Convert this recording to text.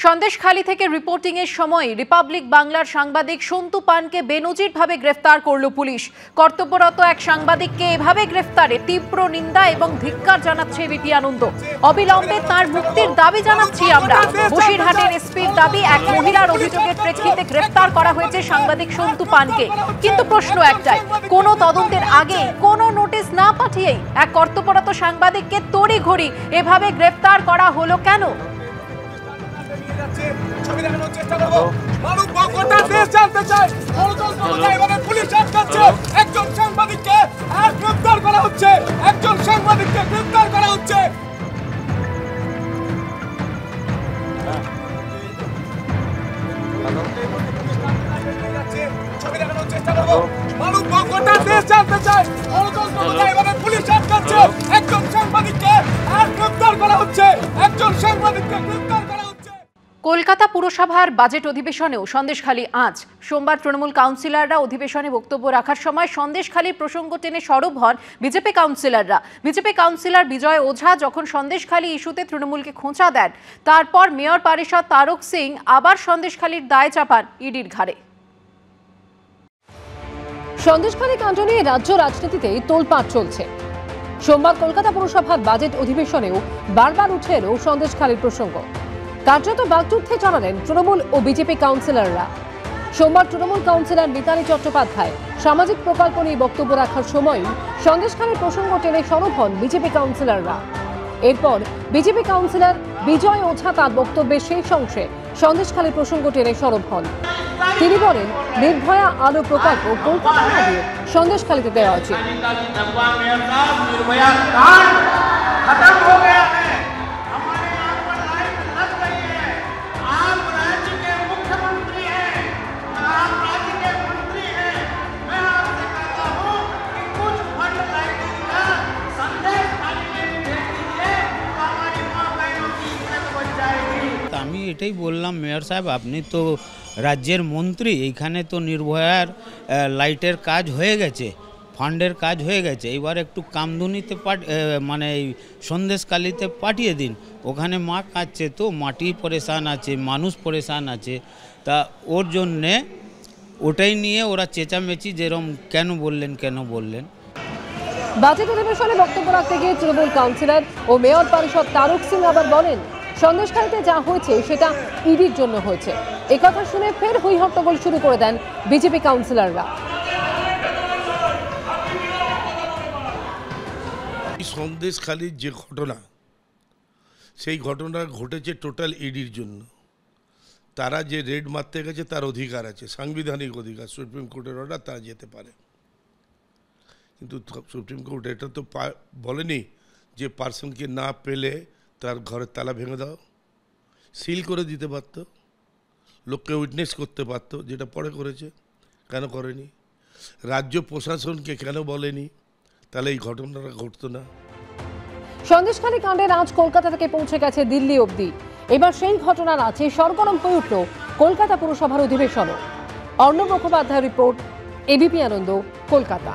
সন্দেশখালী থেকে রিপোর্টিং এর সময় রিপাবলিক বাংলার সাংবাদিক সন্তু পানকে বেনজিরভাবে গ্রেফতার করল পুলিশ। কর্তব্যরত এক সাংবাদিককে এভাবে গ্রেফতারে তীব্র নিন্দা এবং ধিক্কার জানাচ্ছে এবিপি আনন্দ। অবিলম্বে তার মুক্তির দাবি জানাচ্ছি আমরা। বসিরহাটের এসপির দাবি, এক মহিলার অভিযোগের প্রেক্ষিতে গ্রেফতার করা হয়েছে সাংবাদিক সন্তু পানকে। কিন্তু প্রশ্ন একটাই, কোনো তদন্তের আগে কোনো নোটিশ না পাঠিয়েই এক কর্তব্যরত সাংবাদিককে তড়িঘড়ি এভাবে গ্রেফতার করা হলো কেন? একজন সাংবাদিককে গ্রেফতার করা হচ্ছে, একজন সাংবাদিককে গ্রেফতার করা হচ্ছে। দেশ জানতে চায়, পুলিশ আটকাচ্ছে, একজন সাংবাদিককে গ্রেফতার করা হচ্ছে, একজন সাংবাদিককে গ্রেফতার করা হচ্ছে। কলকাতা পুরসভার বাজেট অধিবেশনেও সন্দেশখালী আজ। সোমবার তৃণমূল কাউন্সিলররা অধিবেশনে বক্তব্য রাখার সময় সন্দেশখালীর প্রসঙ্গ টেনে সরব হন বিজেপি কাউন্সিলররা। বিজেপি কাউন্সিলর বিজয় ওঝা যখন সন্দেশখালী ইস্যুতে তৃণমূলকে খোঁচা দেন, তারপর মেয়র পারিষদ তারক সিং আবার সন্দেশখালীর দায় চাপান ইডির ঘাড়ে। সন্দেশখালী কাণ্ড নিয়ে রাজ্য রাজনীতিতে তোলপাড় চলছে। সোমবার কলকাতা পুরসভার বাজেট অধিবেশনেও বারবার উঠে এলো সন্দেশখালীর প্রসঙ্গ। কার্যত বাগযুদ্ধে জড়ালেন তৃণমূল ও বিজেপি কাউন্সিলররা। সোমবার তৃণমূল কাউন্সিলর মিতালি চট্টোপাধ্যায় সামাজিক প্রকল্প নিয়ে বক্তব্য রাখার সময় সন্দেশখালীর প্রসঙ্গ টেনে সরব হন বিজেপি কাউন্সিলররা। এরপর বিজেপি কাউন্সিলর বিজয় ওঝা তার বক্তব্যের শেষ অংশে সন্দেশখালীর প্রসঙ্গ টেনে সরব হন। তিনি বলেন, নির্ভয়া আলো প্রকল্প কলকাতা না দিয়ে সন্দেশখালীতে দেওয়া উচিত। আমি এটাই বললাম, মেয়র সাহেব আপনি তো রাজ্যের মন্ত্রী, এইখানে তো নির্ভয়ার লাইটের কাজ হয়ে গেছে, ফান্ডের কাজ হয়ে গেছে, এবার একটু কামদুনিতে মানে সন্দেশখালীতে পাঠিয়ে দিন। ওখানে মা কাঁদছে, তো মাটি পরেশান আছে, মানুষ পরেশান আছে, তা ওর জন্যে ওটাই নিয়ে ওরা চেঁচামেচি যেরকম কেন বললেন। বাজেট অধিবেশনে বক্তব্য রাখতে গিয়ে তৃণমূল কাউন্সিলর ও মেয়র পরিষদ তারক সিং আবার বলেন, সন্দেশখালীতে যা হয়েছে সেটা ইডির জন্য হয়েছে। একথা শুনে ফের হই হট্টগোল শুরু করে দেন বিজেপি কাউন্সিলররা। সন্দেশখালীর যে ঘটনা, সেই ঘটনা ঘটেছে টোটাল ইডির জন্য। তারা যে রেড মারতে গেছে তার অধিকার আছে, সাংবিধানিক অধিকার, সুপ্রিম কোর্টের অর্ডার, তারা যেতে পারে। কিন্তু সুপ্রিম কোর্ট এটা তো বলেনি যে পার্সনকে না পেলে তার ঘরের তালা ভেঙে দাও, সিল করে দিতে পারত, লোককে উইটনেস করতে পারত, যেটা পরে করেছে। কেন করেনি? রাজ্য প্রশাসনকে কেন বলেনি? তাহলে এই ঘটনাটা ঘটতো না। সন্দেশখালী কাণ্ডের আজ কলকাতা থেকে পৌঁছে গেছে দিল্লি অবধি। এবার সেই ঘটনার আছে সরগরম হয়ে উঠল কলকাতা পুরসভার অধিবেশনও। অর্ণব মুখোপাধ্যায়ের রিপোর্ট, এবিপি আনন্দ, কলকাতা।